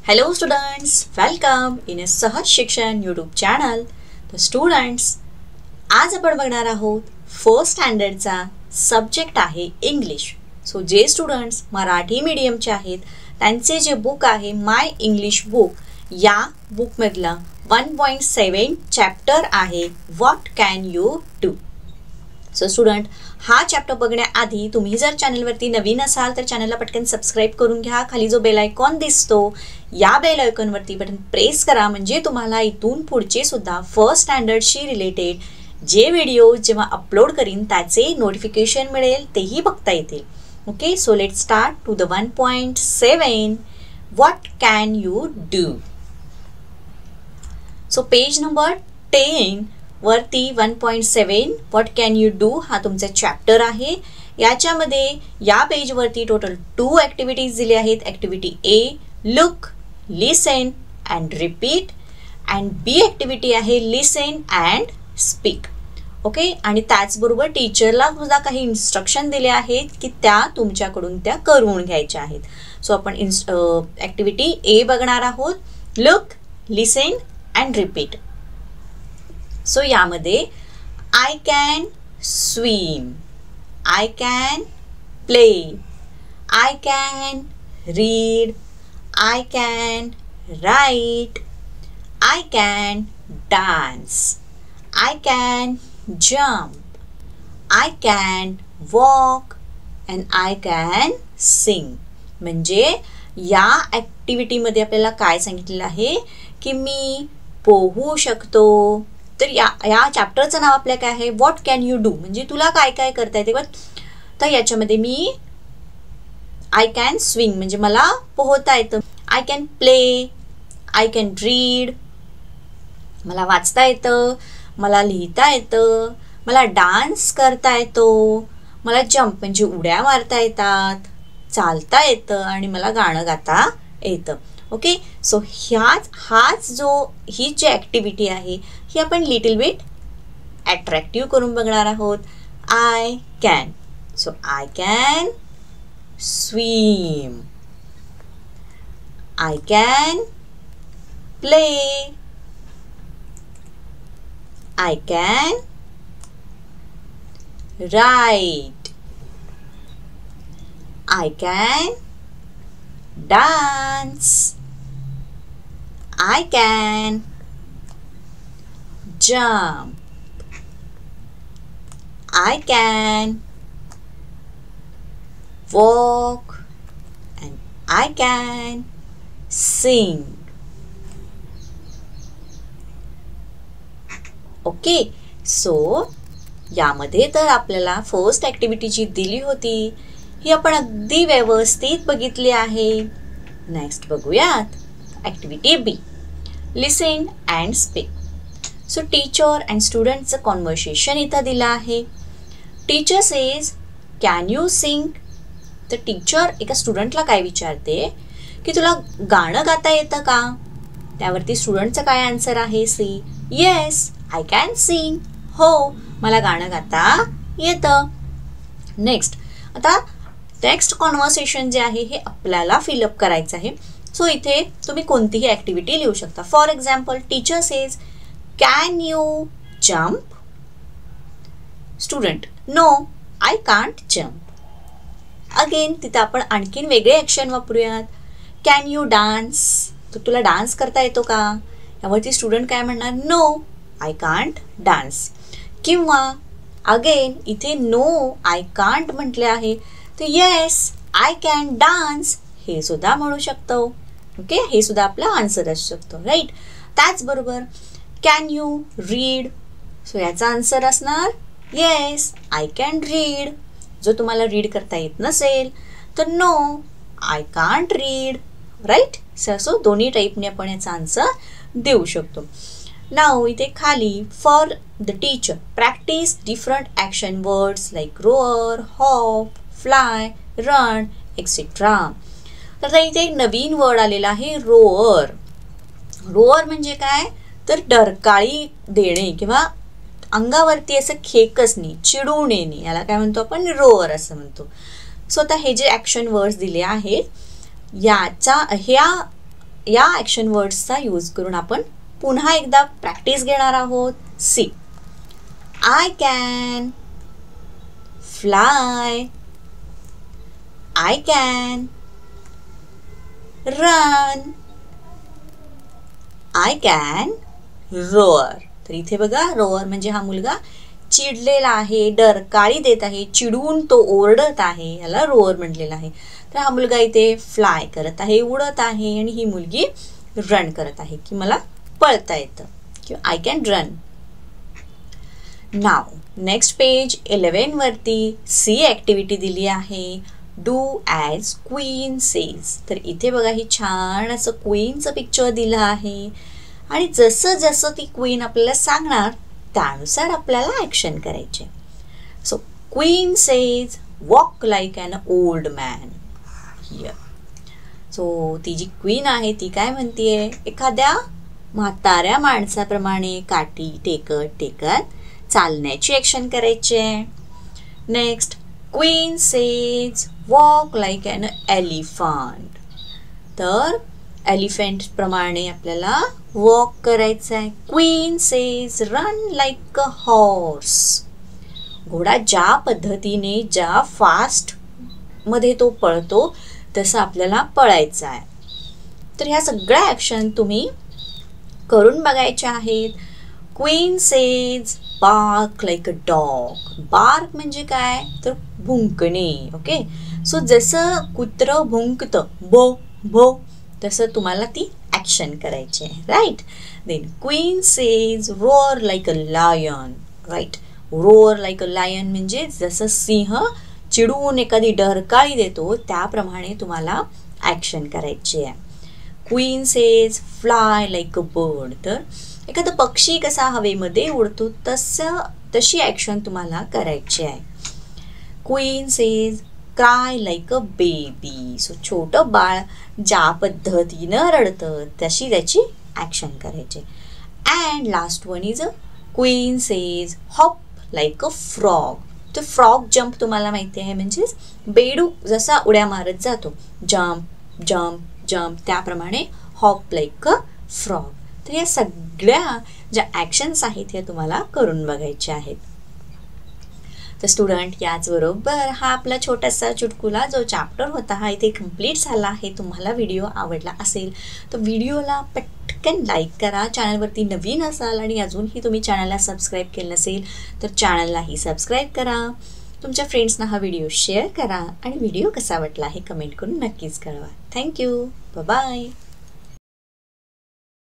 Hello students, welcome in a सहज शिक्षण YouTube channel. तर स्टुडंट्स, आज आपण बघणार आहोत फर्स्ट स्टँडर्डचा सब्जेक्ट आहे इंग्लिश. सो जे स्टुडंट्स मराठी मीडियमचे आहेत त्यांचे जे बुक आहे माय इंग्लिश बुक, या बुकमधला 1.7 चॅप्टर आहे what can you do. So student, हा चॅप्टर बघण्याआधी तुम्ही जर चॅनलवरती नवीन असाल तर चॅनलला पटकन सबस्क्राईब करून घ्या. खाली जो बेल आयकॉन दिसतो या बेल आयकॉनवरती बटन प्रेस करा, म्हणजे तुम्हाला इथून पुढचे सुद्धा फर्स्ट स्टँडर्डशी रिलेटेड जे व्हिडिओ जेव्हा अपलोड करीन त्याचे नोटिफिकेशन मिळेल, तेही बघता येतील. Okay, so let start to the 1.7 what can you do. So page number 10 वरती 1.7 व्हॉट कॅन यू डू हा तुमचा चॅप्टर आहे. याच्यामध्ये या पेजवरती टोटल 2 ॲक्टिव्हिटीज दिल्या आहेत. Activity A look, listen and repeat, and B activity आहे लिसन अँड स्पीक. ओके, आणि त्याचबरोबर टीचरला सुद्धा काही इन्स्ट्रक्शन दिले आहेत की त्या तुमच्याकडून त्या करून घ्यायच्या आहेत. सो आपण ॲक्टिव्हिटी ए बघणार आहोत. Look, listen and repeat. So यामध्ये I can swim, I can play, I can read, I can write, I can dance, I can jump, I can walk and I can sing. म्हणजे या ॲक्टिव्हिटीमध्ये आपल्याला काय सांगितलेलं आहे की मी पोहू शकतो. तर या चॅप्टरचं नाव आपल्या काय आहे, व्हॉट कॅन यू डू, म्हणजे तुला काय काय करता येते. तर याच्यामध्ये मी आय कॅन स्विंग म्हणजे मला पोहता येतं, I can play, I can read मला वाचता येतं, मला लिहिता येतं, मला डान्स करता येतो, मला जम्प म्हणजे उड्या मारता येतात, चालता येतं, आणि मला गाणं गाता येतं. ओके, सो ही जी ॲक्टिव्हिटी आहे ही आपण लिटिल बिट अट्रॅक्टिव्ह करून बघणार आहोत. I can. So I can swim, I can play, I can write, I can dance, I can jump, I can walk, and I can sing. Okay, so यामध्ये तर आपल्याला first activity जी दिली होती ही आपण अगदी व्यवस्थित बघितली आहे. नेक्स्ट बघूयात activity B, listen and speak. So teacher and स्टुडंटचं कॉन्व्हर्सेशन इथं दिलं आहे. Teacher says can you sing. तर टीचर एका स्टुडंटला काय विचारते की तुला गाणं गाता येतं का. त्यावरती स्टुडंटचं काय आन्सर आहे, see yes I can sing. हो, मला गाणं गाता येतं. नेक्स्ट कॉन्व्हर्सेशन जे आहे हे आपल्याला फिलअप करायचं आहे. सो इथे तुम्ही कोणतीही ॲक्टिव्हिटी लिहू शकता. For example, teacher says can you jump. Student no I can't jump. Again तिथं आपण आणखीन वेगळे ॲक्शन वापरूयात. Can you dance. तर तुला डान्स करता येतो का. यावरती स्टुडंट काय म्हणणार, नो आय कांट डान्स. किंवा अगेन इथे नो आय कांट म्हटले आहे तर येस आय कॅन डान्स हे सुद्धा म्हणू शकतो. ओके, हे सुद्धा आपला आन्सर असू शकतो, राईट. त्याचबरोबर कॅन यू रीड. सो याचा आन्सर असणार येस आय कॅन रीड. जो तुम्हाला रीड करता येत नसेल तर no I can't read, right. So दोन्ही टाईपने आपण याचा आन्सर देऊ शकतो. नाव इथे खाली for the teacher practice different action words like row or, hop, fly, run etcetera. तर इथे एक नवीन वर्ड आलेला आहे, रोअर. रोअर म्हणजे काय तर डरकाळी देणे किंवा अंगावरती असं खेकसणे, चिडून येणे, याला काय म्हणतो आपण, रोअर असं म्हणतो. सो आता हे जे ॲक्शन वर्ड्स दिले आहेत ह्या या ॲक्शन वर्ड्सचा यूज करून आपण पुन्हा एकदा प्रॅक्टिस घेणार आहोत. See, I can fly, I can run, I can roar. तर इथे बघा, रोअर म्हणजे हा मुलगा चिडलेला आहे, डरकाळी देत आहे, चिडून तो ओरडत आहे, याला रोअर म्हटलेलं आहे. तर हा मुलगा इथे फ्लाय करत आहे, उडत आहे, आणि ही मुलगी रन करत आहे की मला पळता येतं किंवा I can run. Now next page 11 वरती सी ॲक्टिव्हिटी दिली आहे, डू ॲज क्वीन सेज. तर इथे बघा, ही छान असं क्वीनचं पिक्चर दिलं आहे आणि जसं जसं ती क्वीन आपल्याला सांगणार त्यानुसार आपल्याला ॲक्शन करायचे. So queen says walk like an old man here. So ती जी क्वीन आहे ती काय म्हणतीये, एखाद्या म्हाताऱ्या माणसाप्रमाणे काठी टेकत टेकत चालण्याची ॲक्शन करायची आहे. Next, queen says walk like an elephant. तर एलिफंट प्रमाणे आपल्याला वॉक करायचं आहे. Queen says run like a horse. घोडा ज्या पद्धतीने, ज्या फास्ट मध्ये तो पळतो तसं आपल्याला पळायचं आहे. तर ह्या सगळ्या ॲक्शन तुम्ही करून बघायच्या आहेत. Queen says bark like a dog. Bark म्हणजे काय, तर भुंकणे. ओके, सो जसं कुत्रं भुंकतं भो भो, तसं तुम्हाला ती ॲक्शन करायची आहे. Right. Then queen says roar like a lion. Right, roar like a lion म्हणजे जसं सिंह चिडून एखादी डरकाळी देतो त्याप्रमाणे तुम्हाला ॲक्शन करायची आहे. Queen says fly like a bird. तर एखादा पक्षी कसा हवेमध्ये उडतो तशी ॲक्शन तुम्हाला करायची आहे. Queen says cry like a baby. So छोटं बाळ ज्या पद्धतीनं रडतं तशी त्याची ॲक्शन करायची. And last one is a queen says hop like a frog. तर फ्रॉग जम्प तुम्हाला माहिती आहे, म्हणजेच बेडूक जसा उड्या मारत जातो, जम्प जम्प जम्प, त्याप्रमाणे हॉप लाईक अ फ्रॉग. तर या सगळ्या ज्या ॲक्शन्स आहेत ह्या तुम्हाला करून बघायच्या आहेत. तर स्टुडंट, याचबरोबर हा आपला छोटासा चुटकुला जो चॅप्टर होता हा इथे कंप्लीट झाला आहे. तुम्हाला व्हिडिओ आवडला असेल तर व्हिडिओला पटकन लाईक करा. चॅनलवरती नवीन असाल आणि अजूनही तुम्ही चॅनलला सबस्क्राईब केलं नसेल तर चॅनललाही सबस्क्राईब करा. तुमच्या फ्रेंड्सना हा व्हिडिओ शेअर करा आणि व्हिडिओ कसा वाटला हे कमेंट करून नक्कीच कळवा. थँक्यू. बाय.